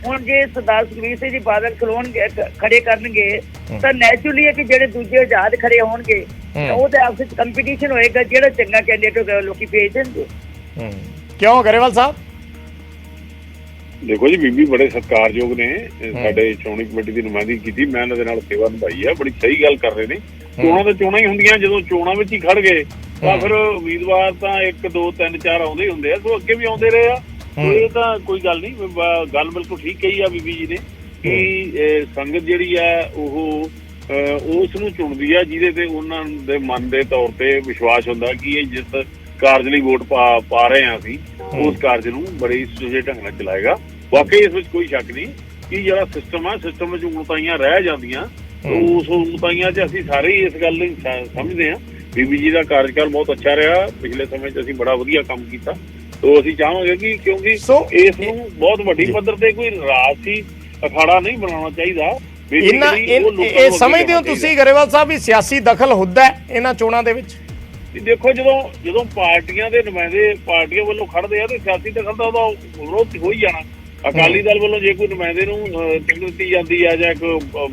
ਹੁਣ ਜੇ ਸਰਦਾਰ ਸੁਖਬੀਰ ਸਿੰਘ ਜੀ ਬਾਦਲ ਖਲੋਣਗੇ ਖੜੇ ਕਰਨਗੇ ਤਾਂ ਨੈਚੁਰਲੀ ਹੈ ਕਿ ਜਿਹੜੇ ਦੂਜੇ ਆਜ਼ਾਦ ਖੜੇ ਹੋਣਗੇ ਤਾਂ ਉਹ ਤੇ ਆਪਸ ਵਿੱਚ ਕੰਪੀਟੀਸ਼ਨ ਹੋਏਗਾ, ਜਿਹੜਾ ਚੰਗਾ ਕੈਂਡੀਡੇਟ ਹੋਗਾ ਲੋਕੀ ਭੇਜ ਦੇਣਗੇ। ਕਿਉਂ ਗਰੇਵਾਲ ਸਾਹਿਬ? ਦੇਖੋ ਜੀ ਬੀਬੀ ਬੜੇ ਸਤਿਕਾਰਯੋਗ ਨੇ, ਸਾਡੇ ਚੋਣੀ ਕਮੇਟੀ ਦੀ ਨੁਮਾਇੰਦਗੀ ਕੀਤੀ, ਮੈਂ ਇਹਨਾਂ ਦੇ ਨਾਲ ਸੇਵਾ ਨਿਭਾਈ ਹੈ, ਬੜੀ ਸਹੀ ਗੱਲ ਕਰ ਰਹੇ ਨੇ। ਚੋਣਾਂ ਤਾਂ ਚੋਣਾਂ ਹੀ ਹੁੰਦੀਆਂ, ਜਦੋਂ ਚੋਣਾਂ ਵਿੱਚ ਹੀ ਖੜ ਗਏ ਤਾਂ ਫਿਰ ਉਮੀਦਵਾਰ ਤਾਂ 1 2 3 4 ਆਉਂਦੇ ਹੀ ਹੁੰਦੇ ਆ, ਸੋ ਅੱਗੇ ਵੀ ਆਉਂਦੇ ਰਹੇ ਆ। ਇਹ ਤਾਂ ਕੋਈ ਗੱਲ ਨਹੀਂ, ਗੱਲ ਬਿਲਕੁਲ ਠੀਕ ਕਹੀ ਆ ਬੀਬੀ ਜੀ ਨੇ ਕਿ ਸੰਗਤ ਜਿਹੜੀ ਆ ਉਹ ਉਸ ਨੂੰ ਚੁਣਦੀ ਆ ਜਿਹਦੇ ਤੇ ਉਹਨਾਂ ਦੇ ਮਨ ਦੇ ਤੌਰ ਤੇ ਵਿਸ਼ਵਾਸ ਹੁੰਦਾ ਕਿ ਇਹ ਜਿਸ ਕਾਰਜ ਲਈ ਵੋਟ ਪਾ ਰਹੇ ਆ ਅਸੀਂ ਉਸ ਕਾਰਜ ਨੂੰ ਬੜੀ ਸੁਚੱਜੇ ਢੰਗ ਨਾਲ ਚਲਾਏਗਾ। ਵਾਕਈ ਇਸ ਵਿੱਚ ਕੋਈ ਸ਼ੱਕ ਨਹੀਂ ਕਿ ਜਿਹੜਾ ਸਿਸਟਮ ਆ, ਸਿਸਟਮ ਵਿੱਚ ਉਣਤਾਈਆਂ ਰਹਿ ਜਾਂਦੀਆਂ, ਉਸ ਉਣਤਾਈਆਂ 'ਚ ਅਸੀਂ ਸਾਰੇ ਹੀ ਇਸ ਗੱਲ ਨੂੰ ਸਮਝਦੇ ਹਾਂ। ਬੀਬੀ ਜੀ ਦਾ ਕਾਰਜਕਾਲ ਬਹੁਤ ਅੱਛਾ ਰਿਹਾ, ਪਿਛਲੇ ਸਮੇਂ 'ਚ ਅਸੀਂ ਬੜਾ ਵਧੀਆ ਕੰਮ ਕੀਤਾ, ਤੋ ਅਸੀਂ ਚਾਹਾਂਗੇ ਕਿ ਕਿਉਂਕਿ ਇਸ ਨੂੰ ਬਹੁਤ ਵੱਡੀ ਪੱਧਰ ਤੇ ਕੋਈ ਰਾਜਸੀ ਅਖਾੜਾ ਨਹੀਂ ਬਣਾਉਣਾ ਚਾਹੀਦਾ। ਇਹ ਸਮਝਦੇ ਹੋ ਤੁਸੀਂ ਗਰੇਵਾਲ ਸਾਹਿਬ ਵੀ ਸਿਆਸੀ ਦਖਲ ਹੁੰਦਾ ਇਹਨਾਂ ਚੋਣਾਂ ਦੇ ਵਿੱਚ? ਦੇਖੋ ਜਦੋਂ ਪਾਰਟੀਆਂ ਦੇ ਨੁਮਾਇੰਦੇ ਪਾਰਟੀਆਂ ਵੱਲੋਂ ਖੜਦੇ ਆ ਤੇ ਸਿਆਸੀ ਦਖਲ ਦਾ ਉਹਦਾ ਵਿਰੋਧ ਹੋ ਹੀ ਜਾਣਾ। ਅਕਾਲੀ ਦਲ ਵੱਲੋਂ ਜੇ ਕੋਈ ਨੁਮਾਇੰਦੇ ਨੂੰ ਟਿਕਟ ਦਿੱਤੀ ਜਾਂਦੀ ਆ ਜਾਂ ਇੱਕ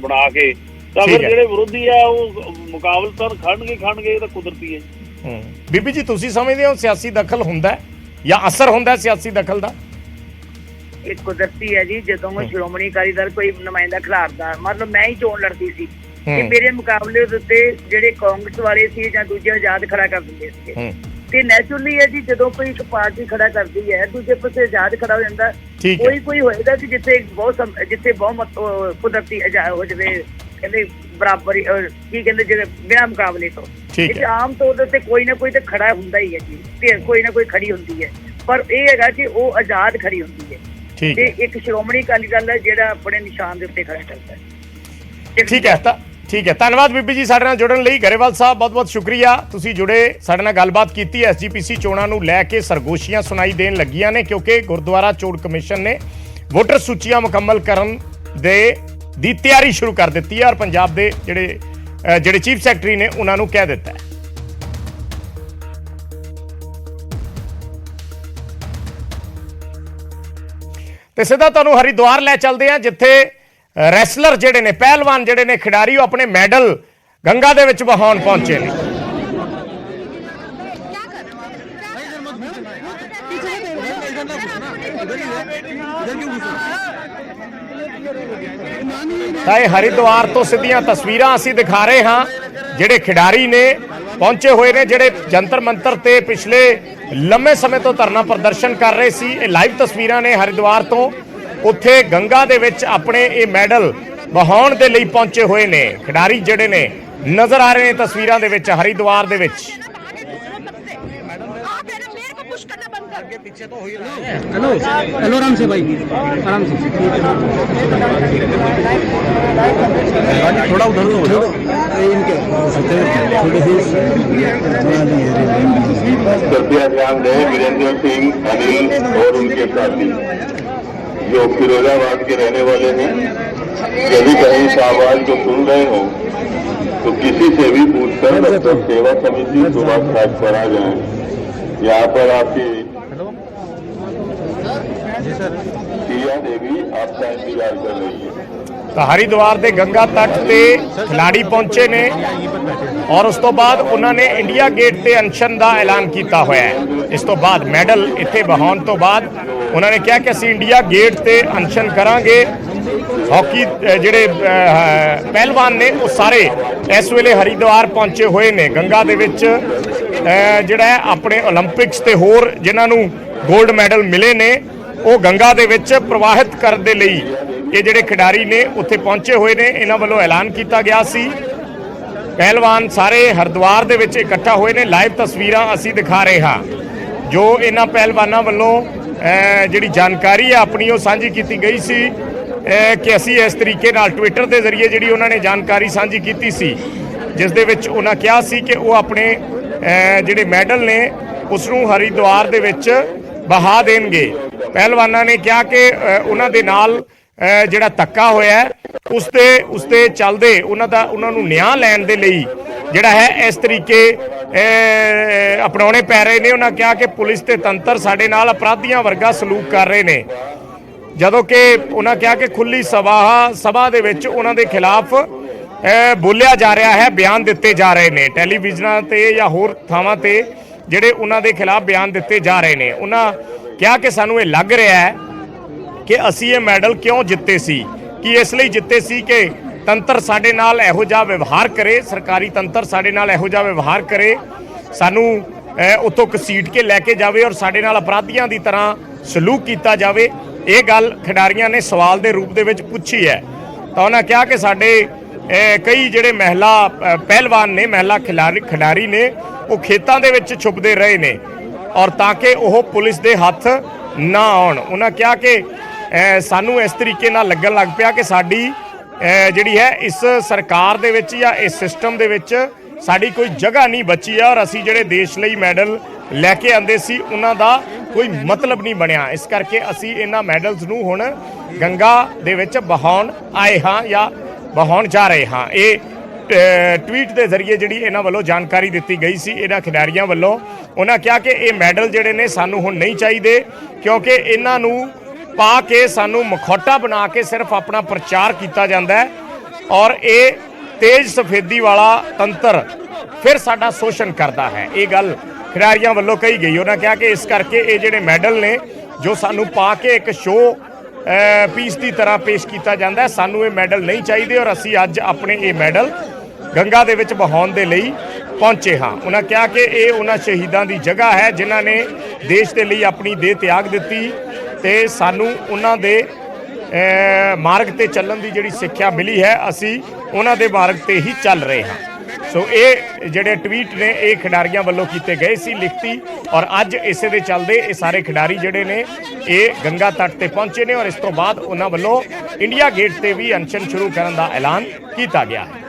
ਬਣਾ ਕੇ, ਤਾਂ ਫਿਰ ਜਿਹੜੇ ਵਿਰੋਧੀ ਆ ਉਹ ਮੁਕਾਬਲਤਨ ਖੜਨਗੇ, ਇਹ ਤਾਂ ਕੁਦਰਤੀ ਹੈ। ਬੀਬੀ ਜੀ ਤੁਸੀਂ ਸਮਝਦੇ ਹੋ ਸਿਆਸੀ ਦਖਲ ਹੁੰਦਾ ਜਾਂ ਅਸਰ ਹੁੰਦਾ ਸਿਆਸੀ ਦਖਲ ਦਾ? ਇਹ ਕੁਦਰਤੀ ਹੈ ਜੀ। ਜਦੋਂ ਸ਼੍ਰੋਮਣੀ ਅਕਾਲੀ ਦਲ ਕੋਈ ਨੁਮਾਇੰਦਾ ਖਿਲਾਰਦਾ, ਮਤਲਬ ਮੈਂ ਹੀ ਚੋਣ ਲੜਦੀ ਸੀ ਕਿ ਮੇਰੇ ਮੁਕਾਬਲੇ ਦੇ ਉੱਤੇ ਜਿਹੜੇ ਕਾਂਗਰਸ ਵਾਲੇ ਸੀ ਜਾਂ ਦੂਜੇ ਆਜ਼ਾਦ ਖੜਾ ਕਰ ਦਿੰਦੇ ਸੀ, ਤੇ ਨੈਚੁਰਲੀ ਹੈ ਜੀ ਜਦੋਂ ਕੋਈ ਇੱਕ ਪਾਰਟੀ ਖੜਾ ਕਰਦੀ ਹੈ ਦੂਜੇ ਪਾਸੇ ਆਜ਼ਾਦ ਖੜਾ ਹੋ ਜਾਂਦਾ। ਕੋਈ ਹੋਏਗਾ ਕਿ ਜਿੱਥੇ ਬਹੁਮਤ ਕੁਦਰਤੀ ਹੋ ਜਾਵੇ, ਕਹਿੰਦੇ ਬਰਾਬਰ ਕੀ ਕਹਿੰਦੇ ਜਿਹੜੇ ਬਿਨਾਂ ਮੁਕਾਬਲੇ ਤੋਂ, ਆਮ ਤੌਰ ਦੇ ਉੱਤੇ ਕੋਈ ਨਾ ਕੋਈ ਤਾਂ ਖੜਾ ਹੁੰਦਾ ਹੀ ਹੈ ਜੀ, ਤੇ ਕੋਈ ਨਾ ਕੋਈ ਖੜੀ ਹੁੰਦੀ ਹੈ, ਪਰ ਇਹ ਹੈਗਾ ਕਿ ਉਹ ਆਜ਼ਾਦ ਖੜੀ ਹੁੰਦੀ ਹੈ ਤੇ ਇੱਕ ਸ਼੍ਰੋਮਣੀ ਅਕਾਲੀ ਦਲ ਹੈ ਜਿਹੜਾ ਆਪਣੇ ਨਿਸ਼ਾਨ ਦੇ ਉੱਤੇ ਖੜਾ ਕਰਦਾ ਹੈ। ਠੀਕ ਹੈ, ਧੰਨਵਾਦ ਬੀਬੀ ਜੀ ਸਾਡੇ ਨਾਲ ਜੁੜਨ ਲਈ। ਗਰੇਵਾਲ ਸਾਹਿਬ ਬਹੁਤ ਬਹੁਤ ਸ਼ੁਕਰੀਆ, ਤੁਸੀਂ ਜੁੜੇ, ਸਾਡੇ ਨਾਲ ਗੱਲਬਾਤ ਕੀਤੀ। SGPC ਚੋਣਾਂ ਨੂੰ ਲੈ ਕੇ ਸਰਗੋਸ਼ੀਆਂ ਸੁਣਾਈ ਦੇਣ ਲੱਗੀਆਂ ਨੇ ਕਿਉਂਕਿ ਗੁਰਦੁਆਰਾ ਚੋਣ ਕਮਿਸ਼ਨ ਨੇ ਵੋਟਰ ਸੂਚੀਆਂ ਮੁਕੰਮਲ ਕਰਨ ਦੀ ਤਿਆਰੀ ਸ਼ੁਰੂ ਕਰ ਦਿੱਤੀ ਹੈ ਔਰ ਪੰਜਾਬ ਦੇ ਜਿਹੜੇ ਚੀਫ ਸੈਕਟਰੀ ਨੇ ਉਹਨਾਂ ਨੂੰ ਕਹਿ ਦਿੱਤਾ ਹੈ। ਤੇ ਸਿੱਧਾ ਤੁਹਾਨੂੰ ਹਰਿਦੁਆਰ ਲੈ ਚੱਲਦੇ ਆ ਜਿੱਥੇ ਰੈਸਲਰ ਜਿਹੜੇ ਨੇ, ਪਹਿਲਵਾਨ ਜਿਹੜੇ ਨੇ, ਖਿਡਾਰੀ, ਉਹ ਆਪਣੇ ਮੈਡਲ ਗੰਗਾ ਦੇ ਵਿੱਚ ਵਹਾਉਣ ਪਹੁੰਚੇ ਨੇ। ਤਾਂ ਇਹ ਹਰਿਦੁਆਰ ਤੋਂ ਸਿੱਧੀਆਂ ਤਸਵੀਰਾਂ ਅਸੀਂ ਦਿਖਾ ਰਹੇ ਹਾਂ। ਜਿਹੜੇ ਖਿਡਾਰੀ ਨੇ ਪਹੁੰਚੇ ਹੋਏ ਨੇ, ਜਿਹੜੇ ਜੰਤਰ ਮੰਤਰ ਤੇ ਪਿਛਲੇ ਲੰਮੇ ਸਮੇਂ ਤੋਂ ਧਰਨਾ ਪ੍ਰਦਰਸ਼ਨ ਕਰ ਰਹੇ ਸੀ, ਇਹ ਲਾਈਵ ਤਸਵੀਰਾਂ ਨੇ ਹਰਿਦੁਆਰ ਤੋਂ। ਉੱਥੇ ਗੰਗਾ ਦੇ ਵਿੱਚ ਆਪਣੇ ਇਹ ਮੈਡਲ ਵਹਾਉਣ ਦੇ ਲਈ ਪਹੁੰਚੇ ਹੋਏ ਨੇ ਖਿਡਾਰੀ ਜਿਹੜੇ ਨੇ ਨਜ਼ਰ ਆ ਰਹੇ ਨੇ ਤਸਵੀਰਾਂ ਦੇ ਵਿੱਚ ਹਰਿਦੁਆਰ ਦੇ ਵਿੱਚ। हेलो आराम से भाई, आराम से थोड़ा उधर हो जाओ। कृपया ध्यान दें, वीरेंद्र सिंह, अनिल और उनके साथी जो फिरोजाबाद के रहने वाले हैं, यदि कहीं इस आवाज को सुन रहे हो तो किसी से भी पूछकर सेवा समिति सुबह घाट पर आ जाएं। यहाँ पर आपकी प्रिया देवी आपका इंतजार कर रही है। ਤਾਂ ਹਰਿਦੁਆਰ ਦੇ ਗੰਗਾ ਤੱਟ ਤੇ ਖਿਡਾਰੀ ਪਹੁੰਚੇ ਨੇ ਔਰ ਉਸ ਤੋਂ ਬਾਅਦ ਉਹਨਾਂ ਨੇ ਇੰਡੀਆ ਗੇਟ ਤੇ ਅਨਸ਼ਨ ਦਾ ਐਲਾਨ ਕੀਤਾ ਹੋਇਆ ਹੈ। ਇਸ ਤੋਂ ਬਾਅਦ ਮੈਡਲ ਇੱਥੇ ਵਹਾਉਣ ਤੋਂ ਬਾਅਦ ਉਹਨਾਂ ਨੇ ਕਿਹਾ ਕਿ ਅਸੀਂ ਇੰਡੀਆ ਗੇਟ ਤੇ ਅਨਸ਼ਨ ਕਰਾਂਗੇ। ਹਾਕੀ ਜਿਹੜੇ ਪਹਿਲਵਾਨ ਨੇ ਉਹ ਸਾਰੇ ਇਸ ਵੇਲੇ ਹਰਿਦੁਆਰ ਪਹੁੰਚੇ ਹੋਏ ਨੇ। ਗੰਗਾ ਦੇ ਵਿੱਚ ਜਿਹੜਾ ਹੈ ਆਪਣੇ 올림픽ਸ ਤੇ ਹੋਰ ਜਿਨ੍ਹਾਂ ਨੂੰ 골ਡ ਮੈਡਲ ਮਿਲੇ ਨੇ ਉਹ ਗੰਗਾ ਦੇ ਵਿੱਚ ਪ੍ਰਵਾਹਿਤ ਕਰਨ ਦੇ ਲਈ ਇਹ ਜਿਹੜੇ ਖਿਡਾਰੀ ਨੇ ਉੱਥੇ ਪਹੁੰਚੇ ਹੋਏ ਨੇ। ਇਹਨਾਂ ਵੱਲੋਂ ਐਲਾਨ ਕੀਤਾ ਗਿਆ ਸੀ। ਪਹਿਲਵਾਨ ਸਾਰੇ ਹਰਿਦੁਆਰ ਦੇ ਵਿੱਚ ਇਕੱਠਾ ਹੋਏ ਨੇ। ਲਾਈਵ ਤਸਵੀਰਾਂ ਅਸੀਂ ਦਿਖਾ ਰਹੇ ਹਾਂ ਜੋ ਇਹਨਾਂ ਪਹਿਲਵਾਨਾਂ ਵੱਲੋਂ ਜਿਹੜੀ ਜਾਣਕਾਰੀ ਹੈ ਆਪਣੀ ਉਹ ਸਾਂਝੀ ਕੀਤੀ ਗਈ ਸੀ ਕਿ ਅਸੀਂ ਇਸ ਤਰੀਕੇ ਨਾਲ ਟਵਿੱਟਰ ਦੇ ਜ਼ਰੀਏ ਜਿਹੜੀ ਉਹਨਾਂ ਨੇ ਜਾਣਕਾਰੀ ਸਾਂਝੀ ਕੀਤੀ ਸੀ ਜਿਸ ਦੇ ਵਿੱਚ ਉਹਨਾਂ ਕਿਹਾ ਸੀ ਕਿ ਉਹ ਆਪਣੇ ਜਿਹੜੇ ਮੈਡਲ ਨੇ ਉਸ ਨੂੰ ਹਰਿਦੁਆਰ ਦੇ ਵਿੱਚ ਬਹਾ ਦੇਣਗੇ। ਪਹਿਲਵਾਨਾਂ ਨੇ ਕਿਹਾ ਕਿ ਉਹਨਾਂ ਦੇ ਨਾਲ ਜਿਹੜਾ ਧੱਕਾ ਹੋਇਆ ਉਸ ਤੇ ਚੱਲਦੇ ਉਹਨਾਂ ਨੂੰ ਨਿਆਂ ਲੈਣ ਦੇ ਲਈ ਜਿਹੜਾ ਹੈ ਇਸ ਤਰੀਕੇ ਅਪਣਾਉਣੇ ਪੈ ਰਹੇ ਨੇ। ਉਹਨਾਂ ਕਿਹਾ ਕਿ ਪੁਲਿਸ ਤੇ ਤੰਤਰ ਸਾਡੇ ਨਾਲ ਅਪਰਾਧੀਆਂ ਵਰਗਾ ਸਲੂਕ ਕਰ ਰਹੇ ਨੇ, ਜਦੋਂ ਕਿ ਉਹਨਾਂ ਕਿਹਾ ਕਿ ਖੁੱਲੀ ਸਭਾ ਦੇ ਵਿੱਚ ਉਹਨਾਂ ਦੇ ਖਿਲਾਫ ਬੋਲਿਆ ਜਾ ਰਿਹਾ ਹੈ, ਬਿਆਨ ਦਿੱਤੇ ਜਾ ਰਹੇ ਨੇ ਟੈਲੀਵਿਜ਼ਨਾਂ ਤੇ ਜਾਂ ਹੋਰ ਥਾਵਾਂ ਤੇ ਜਿਹੜੇ ਉਹਨਾਂ ਦੇ ਖਿਲਾਫ ਬਿਆਨ ਦਿੱਤੇ ਜਾ ਰਹੇ ਨੇ। ਉਹਨਾਂ ਕਿਹਾ ਕਿ ਸਾਨੂੰ ਇਹ ਲੱਗ ਰਿਹਾ ਹੈ ਕਿ ਅਸੀਂ ਇਹ ਮੈਡਲ ਕਿਉਂ ਜਿੱਤੇ ਸੀ, ਕਿ ਇਸ ਲਈ ਜਿੱਤੇ ਸੀ ਕਿ ਤੰਤਰ ਸਾਡੇ ਨਾਲ ਇਹੋ ਜਿਹਾ ਵਿਵਹਾਰ ਕਰੇ, ਸਰਕਾਰੀ ਤੰਤਰ ਸਾਡੇ ਨਾਲ ਇਹੋ ਜਿਹਾ ਵਿਵਹਾਰ ਕਰੇ, ਸਾਨੂੰ ਉੱਥੋਂ ਘਸੀਟ ਕੇ ਲੈ ਕੇ ਜਾਵੇ ਔਰ ਸਾਡੇ ਨਾਲ ਅਪਰਾਧੀਆਂ ਦੀ ਤਰ੍ਹਾਂ ਸਲੂਕ ਕੀਤਾ ਜਾਵੇ। ਇਹ ਗੱਲ ਖਿਡਾਰੀਆਂ ਨੇ ਸਵਾਲ ਦੇ ਰੂਪ ਦੇ ਵਿੱਚ ਪੁੱਛੀ ਹੈ। ਤਾਂ ਉਹਨਾਂ ਕਿਹਾ ਕਿ ਸਾਡੇ ਕਈ ਜਿਹੜੇ ਮਹਿਲਾ ਪਹਿਲਵਾਨ ਨੇ, ਮਹਿਲਾ ਖਿਡਾਰੀ ਨੇ, ਉਹ ਖੇਤਾਂ ਦੇ ਵਿੱਚ ਛੁਪਦੇ ਰਹੇ ਨੇ ਔਰ ਤਾਂ ਕਿ ਉਹ ਪੁਲਿਸ ਦੇ ਹੱਥ ਨਾ ਆਉਣ। ਉਹਨਾਂ ਕਿਹਾ ਕਿ ਸਾਨੂੰ ਇਸ ਤਰੀਕੇ ਨਾਲ ਲੱਗਣ ਲੱਗ ਪਿਆ ਕਿ ਸਾਡੀ ਜਿਹੜੀ ਹੈ ਇਸ ਸਰਕਾਰ ਦੇ ਵਿੱਚ ਜਾਂ ਇਸ ਸਿਸਟਮ ਦੇ ਵਿੱਚ ਸਾਡੀ ਕੋਈ ਜਗ੍ਹਾ ਨਹੀਂ ਬਚੀ ਹੈ ਔਰ ਅਸੀਂ ਜਿਹੜੇ ਦੇਸ਼ ਲਈ ਮੈਡਲ ਲੈ ਕੇ ਆਂਦੇ ਸੀ ਉਹਨਾਂ ਦਾ ਕੋਈ ਮਤਲਬ ਨਹੀਂ ਬਣਿਆ। ਇਸ ਕਰਕੇ ਅਸੀਂ ਇਹਨਾਂ ਮੈਡਲਸ ਨੂੰ ਹੁਣ ਗੰਗਾ ਦੇ ਵਿੱਚ ਬਹਾਉਣ ਆਏ ਹਾਂ ਜਾਂ ਬਹਾਉਣ ਜਾ ਰਹੇ ਹਾਂ। ਇਹ ਟਵੀਟ ਦੇ ਜ਼ਰੀਏ ਜਿਹੜੀ ਇਹਨਾਂ ਵੱਲੋਂ ਜਾਣਕਾਰੀ ਦਿੱਤੀ ਗਈ ਸੀ ਇਹਨਾਂ ਖਿਡਾਰੀਆਂ ਵੱਲੋਂ। ਉਹਨਾਂ ਕਿਹਾ ਕਿ ਇਹ ਮੈਡਲ ਜਿਹੜੇ ਨੇ ਸਾਨੂੰ ਹੁਣ ਨਹੀਂ ਚਾਹੀਦੇ ਕਿਉਂਕਿ ਇਹਨਾਂ ਨੂੰ ਪਾ ਕੇ ਸਾਨੂੰ ਮਖੌਟਾ ਬਣਾ ਕੇ ਸਿਰਫ ਆਪਣਾ ਪ੍ਰਚਾਰ ਕੀਤਾ ਜਾਂਦਾ ਹੈ ਔਰ ਇਹ ਤੇਜ਼ ਸਫੇਦੀ ਵਾਲਾ ਤੰਤਰ ਫਿਰ ਸਾਡਾ ਸ਼ੋਸ਼ਣ ਕਰਦਾ ਹੈ। ਇਹ ਗੱਲ ਖਿਡਾਰੀਆਂ ਵੱਲੋਂ ਕਹੀ ਗਈ। ਉਹਨਾਂ ਕਿਹਾ ਕਿ ਇਸ ਕਰਕੇ ਇਹ ਜਿਹੜੇ ਮੈਡਲ ਨੇ ਜੋ ਸਾਨੂੰ ਪਾ ਕੇ ਇੱਕ ਸ਼ੋਅ ਪੀਸ ਦੀ ਤਰ੍ਹਾਂ ਪੇਸ਼ ਕੀਤਾ ਜਾਂਦਾ ਹੈ, ਸਾਨੂੰ ਇਹ ਮੈਡਲ ਨਹੀਂ ਚਾਹੀਦੇ ਔਰ ਅਸੀਂ ਅੱਜ ਆਪਣੇ ਇਹ ਮੈਡਲ ਗੰਗਾ ਦੇ ਵਿੱਚ ਬਹਾਉਣ ਦੇ ਲਈ ਪਹੁੰਚੇ ਹਾਂ। ਉਹਨਾਂ ਕਿਹਾ ਕਿ ਇਹ ਉਹਨਾਂ ਸ਼ਹੀਦਾਂ ਦੀ ਜਗ੍ਹਾ ਹੈ ਜਿਨ੍ਹਾਂ ਨੇ ਦੇਸ਼ ਦੇ ਲਈ ਆਪਣੀ ਦੇਹ ਤਿਆਗ ਦਿੱਤੀ ਤੇ ਸਾਨੂੰ ਉਹਨਾਂ ਦੇ ਮਾਰਗ ਤੇ ਚੱਲਣ ਦੀ ਜਿਹੜੀ ਸਿੱਖਿਆ ਮਿਲੀ ਹੈ ਅਸੀਂ ਉਹਨਾਂ ਦੇ ਮਾਰਗ ਤੇ ਹੀ ਚੱਲ ਰਹੇ ਹਾਂ। ਸੋ ਇਹ ਜਿਹੜੇ ਟਵੀਟ ਨੇ ਇਹ ਖਿਡਾਰੀਆਂ ਵੱਲੋਂ ਕੀਤੇ ਗਏ ਸੀ ਲਿਖਤੀ ਔਰ ਅੱਜ ਇਸੇ ਦੇ ਚੱਲਦੇ ਇਹ ਸਾਰੇ ਖਿਡਾਰੀ ਜਿਹੜੇ ਨੇ ਇਹ ਗੰਗਾ ਤੱਟ ਤੇ ਪਹੁੰਚੇ ਨੇ ਔਰ ਇਸ ਤੋਂ ਬਾਅਦ ਉਹਨਾਂ ਵੱਲੋਂ ਇੰਡੀਆ ਗੇਟ ਤੇ ਵੀ ਅਨਸ਼ਨ ਸ਼ੁਰੂ ਕਰਨ ਦਾ ਐਲਾਨ ਕੀਤਾ ਗਿਆ ਹੈ।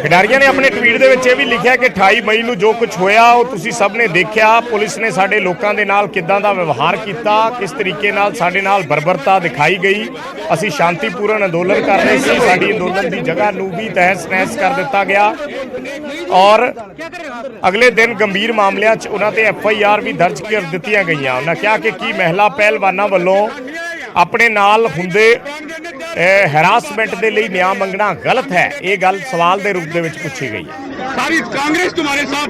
खिडारियों ने अपने ट्वीट ਦੇ ਵਿੱਚ ਇਹ ਵੀ ਲਿਖਿਆ ਕਿ 28 ਮਈ ਨੂੰ ਜੋ ਕੁਝ ਹੋਇਆ ਉਹ ਤੁਸੀਂ ਸਭ ਨੇ ਦੇਖਿਆ। ਪੁਲਿਸ ਨੇ ਸਾਡੇ ਲੋਕਾਂ ਦੇ ਨਾਲ ਕਿੱਦਾਂ ਦਾ ਵਿਵਹਾਰ ਕੀਤਾ, ਕਿਸ ਤਰੀਕੇ ਨਾਲ ਸਾਡੇ ਨਾਲ ਬਰਬਰਤਾ ਦਿਖਾਈ ਗਈ। ਅਸੀਂ ਸ਼ਾਂਤੀਪੂਰਨ ਅੰਦੋਲਨ ਕਰ ਰਹੇ ਸੀ, ਸਾਡੀ ਅੰਦੋਲਨ ਦੀ ਜਗ੍ਹਾ ਨੂੰ ਵੀ ਤਹਿਸ ਨਹਿਸ ਕਰ ਦਿੱਤਾ ਗਿਆ ਔਰ ਅਗਲੇ ਦਿਨ ਗੰਭੀਰ ਮਾਮਲਿਆਂ 'ਚ ਉਹਨਾਂ ਤੇ FIR ਵੀ ਦਰਜ ਕਰ ਦਿੱਤੀਆਂ ਗਈਆਂ। ਉਹਨਾਂ ਕਿਹਾ ਕਿ ਕੀ ਮਹਿਲਾ ਪਹਿਲਵਾਨਾਂ ਵੱਲੋਂ ਆਪਣੇ ਨਾਲ ਹੁੰਦੇ हैरासमेंट के लिए न्याय मंगना गलत है, ये गल सवाल के रूप में पूछी गई है। कांग्रेस तुम्हारे साथ